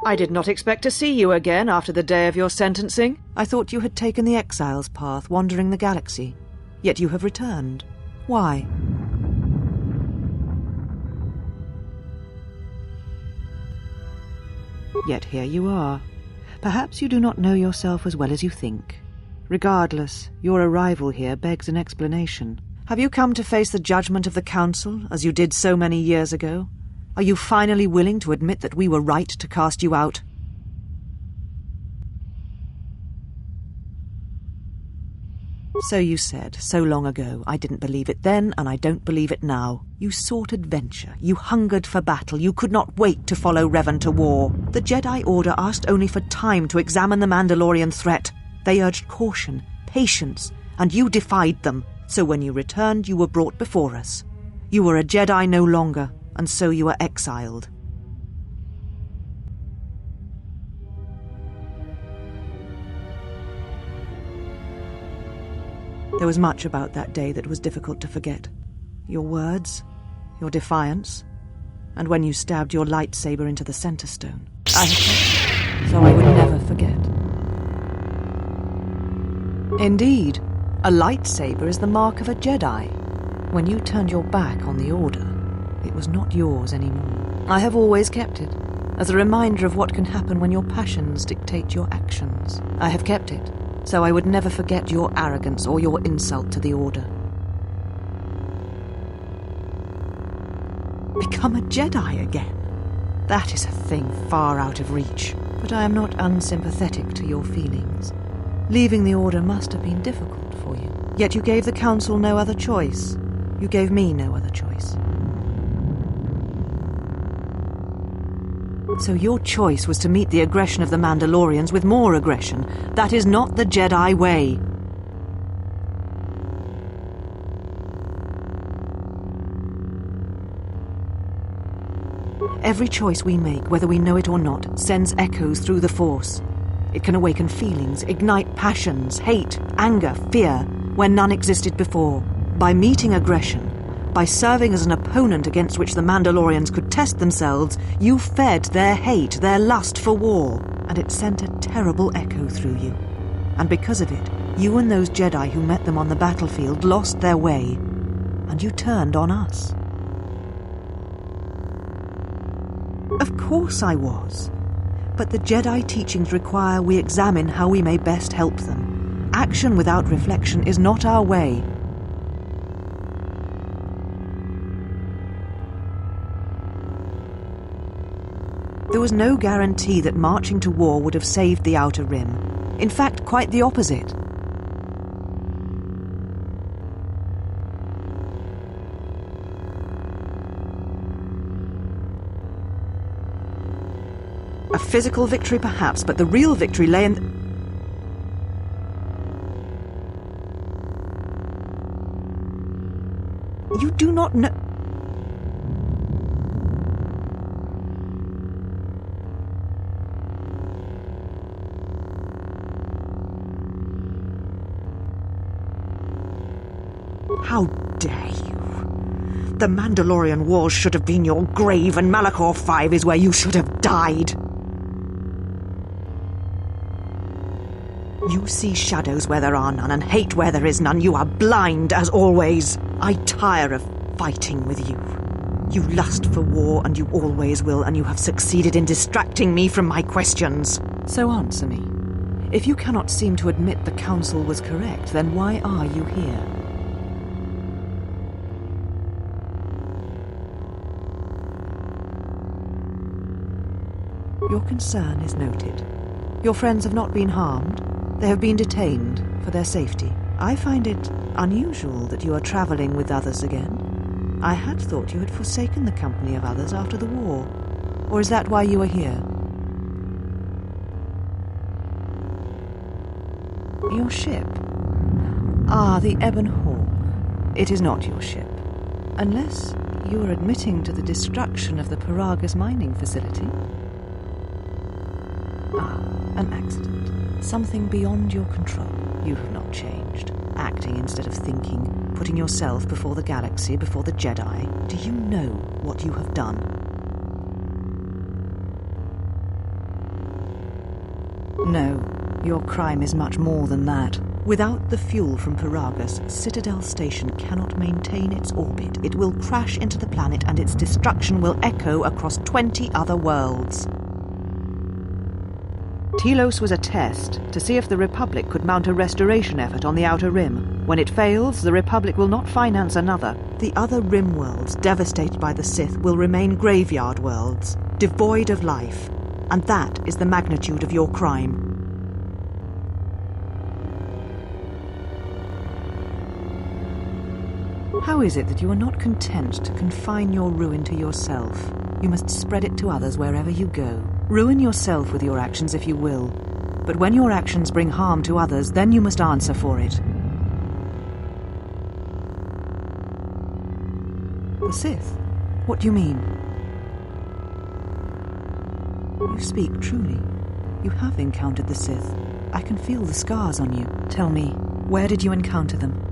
I did not expect to see you again after the day of your sentencing. I thought you had taken the exile's path, wandering the galaxy. Yet you have returned. Why? Yet here you are. Perhaps you do not know yourself as well as you think. Regardless, your arrival here begs an explanation. Have you come to face the judgment of the Council, as you did so many years ago? Are you finally willing to admit that we were right to cast you out? So you said, so long ago. I didn't believe it then, and I don't believe it now. You sought adventure. You hungered for battle. You could not wait to follow Revan to war. The Jedi Order asked only for time to examine the Mandalorian threat. They urged caution, patience, and you defied them. So when you returned, you were brought before us. You were a Jedi no longer, and so you were exiled. There was much about that day that was difficult to forget. Your words, your defiance, and when you stabbed your lightsaber into the center stone. I have kept it, so I would never forget. Indeed, a lightsaber is the mark of a Jedi. When you turned your back on the Order, it was not yours anymore. I have always kept it, as a reminder of what can happen when your passions dictate your actions. I have kept it, so I would never forget your arrogance or your insult to the Order. Become a Jedi again? That is a thing far out of reach. But I am not unsympathetic to your feelings. Leaving the Order must have been difficult for you. Yet you gave the Council no other choice. You gave me no other choice. So your choice was to meet the aggression of the Mandalorians with more aggression. That is not the Jedi way. Every choice we make, whether we know it or not, sends echoes through the Force. It can awaken feelings, ignite passions, hate, anger, fear, where none existed before. By meeting aggression, by serving as an opponent against which the Mandalorians could test themselves, you fed their hate, their lust for war, and it sent a terrible echo through you. And because of it, you and those Jedi who met them on the battlefield lost their way, and you turned on us. Of course I was. But the Jedi teachings require we examine how we may best help them. Action without reflection is not our way. There was no guarantee that marching to war would have saved the Outer Rim. In fact, quite the opposite. A physical victory perhaps, but the real victory lay in... You do not know... How dare you? The Mandalorian Wars should have been your grave, and Malachor 5 is where you should have died. You see shadows where there are none, and hate where there is none. You are blind, as always. I tire of fighting with you. You lust for war, and you always will, and you have succeeded in distracting me from my questions. So answer me. If you cannot seem to admit the Council was correct, then why are you here? Your concern is noted. Your friends have not been harmed. They have been detained for their safety. I find it unusual that you are travelling with others again. I had thought you had forsaken the company of others after the war. Or is that why you are here? Your ship? Ah, the Ebon Hawk. It is not your ship. Unless you are admitting to the destruction of the Paragas mining facility. Ah, an accident. Something beyond your control. You have not changed. Acting instead of thinking, putting yourself before the galaxy, before the Jedi. Do you know what you have done? No, your crime is much more than that. Without the fuel from Paragus, Citadel Station cannot maintain its orbit. It will crash into the planet and its destruction will echo across 20 other worlds. Telos was a test to see if the Republic could mount a restoration effort on the Outer Rim. When it fails, the Republic will not finance another. The other Rim worlds, devastated by the Sith, will remain graveyard worlds, devoid of life. And that is the magnitude of your crime. How is it that you are not content to confine your ruin to yourself? You must spread it to others wherever you go. Ruin yourself with your actions if you will, but when your actions bring harm to others, then you must answer for it. The Sith? What do you mean? You speak truly. You have encountered the Sith. I can feel the scars on you. Tell me, where did you encounter them?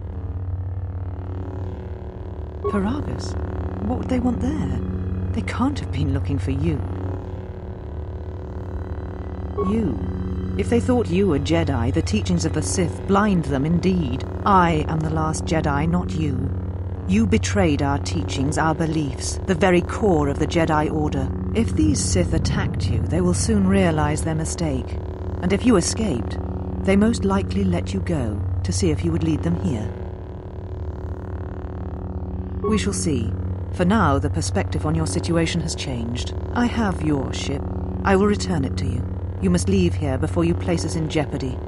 Paragus? What would they want there? They can't have been looking for you. You. If they thought you were Jedi, the teachings of the Sith blind them indeed. I am the last Jedi, not you. You betrayed our teachings, our beliefs, the very core of the Jedi Order. If these Sith attacked you, they will soon realize their mistake. And if you escaped, they most likely let you go to see if you would lead them here. We shall see. For now, the perspective on your situation has changed. I have your ship. I will return it to you. You must leave here before you place us in jeopardy.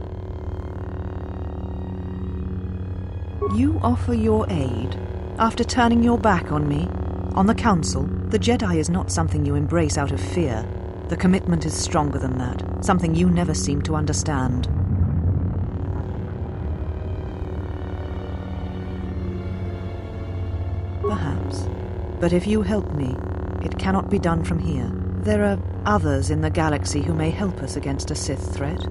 You offer your aid after turning your back on me, on the Council. The Jedi is not something you embrace out of fear. The commitment is stronger than that, something you never seem to understand. Perhaps. But if you help me, it cannot be done from here. There are others in the galaxy who may help us against a Sith threat.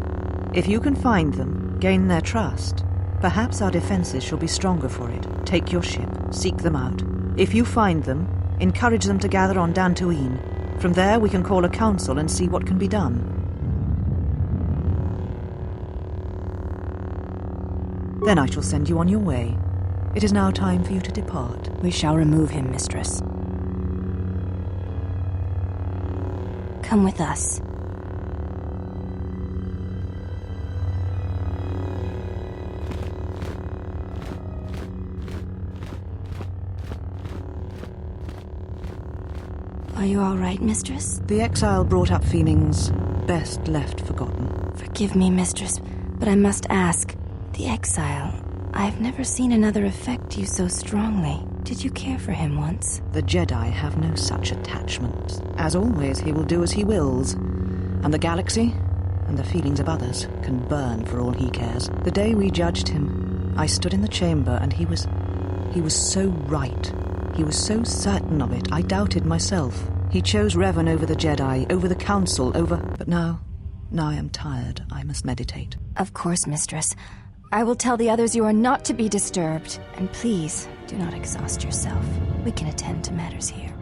If you can find them, gain their trust, perhaps our defenses shall be stronger for it. Take your ship, seek them out. If you find them, encourage them to gather on Dantooine. From there we can call a council and see what can be done. Then I shall send you on your way. It is now time for you to depart. We shall remove him, Mistress. Come with us. Are you all right, Mistress? The exile brought up feelings best left forgotten. Forgive me, Mistress, but I must ask. The exile, I've never seen another affect you so strongly. Did you care for him once? The Jedi have no such attachments. As always, he will do as he wills. And the galaxy, and the feelings of others, can burn for all he cares. The day we judged him, I stood in the chamber and he was so right. He was so certain of it, I doubted myself. He chose Revan over the Jedi, over the Council, over... But now I am tired. I must meditate. Of course, Mistress. I will tell the others you are not to be disturbed. And please, do not exhaust yourself. We can attend to matters here.